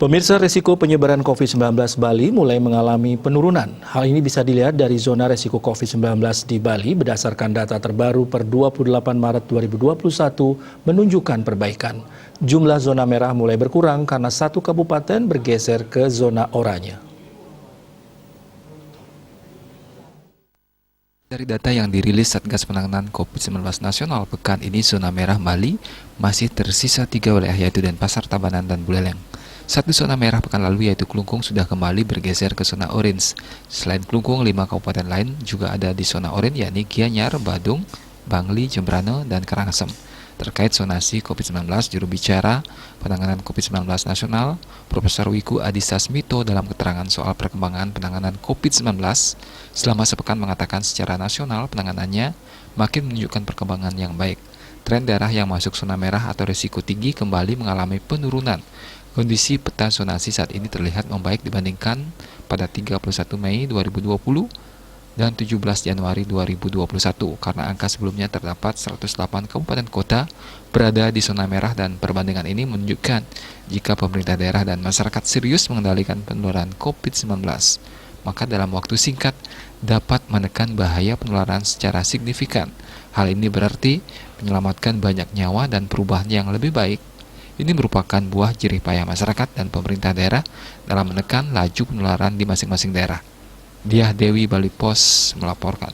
Pemirsa, risiko penyebaran COVID-19 Bali mulai mengalami penurunan. Hal ini bisa dilihat dari zona risiko COVID-19 di Bali berdasarkan data terbaru per 28 Maret 2021 menunjukkan perbaikan. Jumlah zona merah mulai berkurang karena satu kabupaten bergeser ke zona oranye. Dari data yang dirilis Satgas Penanganan COVID-19 Nasional, pekan ini zona merah Bali masih tersisa 3 wilayah, yaitu Denpasar, Tabanan, dan Buleleng. Satu zona merah pekan lalu yaitu Klungkung sudah kembali bergeser ke zona orange. Selain Klungkung, 5 kabupaten lain juga ada di zona orange, yakni Gianyar, Badung, Bangli, Jembrane, dan Karangasem. Terkait zonasi COVID-19, juru bicara penanganan COVID-19 nasional, Profesor Wiku Adhisa Smito dalam keterangan soal perkembangan penanganan COVID-19 selama sepekan mengatakan secara nasional penanganannya makin menunjukkan perkembangan yang baik. Tren daerah yang masuk zona merah atau risiko tinggi kembali mengalami penurunan. Kondisi peta zonasi saat ini terlihat membaik dibandingkan pada 31 Mei 2020 dan 17 Januari 2021 karena angka sebelumnya terdapat 108 kabupaten kota berada di zona merah, dan perbandingan ini menunjukkan jika pemerintah daerah dan masyarakat serius mengendalikan penularan COVID-19, maka dalam waktu singkat dapat menekan bahaya penularan secara signifikan. Hal ini berarti menyelamatkan banyak nyawa dan perubahan yang lebih baik. Ini merupakan buah jerih payah masyarakat dan pemerintah daerah dalam menekan laju penularan di masing-masing daerah. Diah Dewi, Bali Pos melaporkan.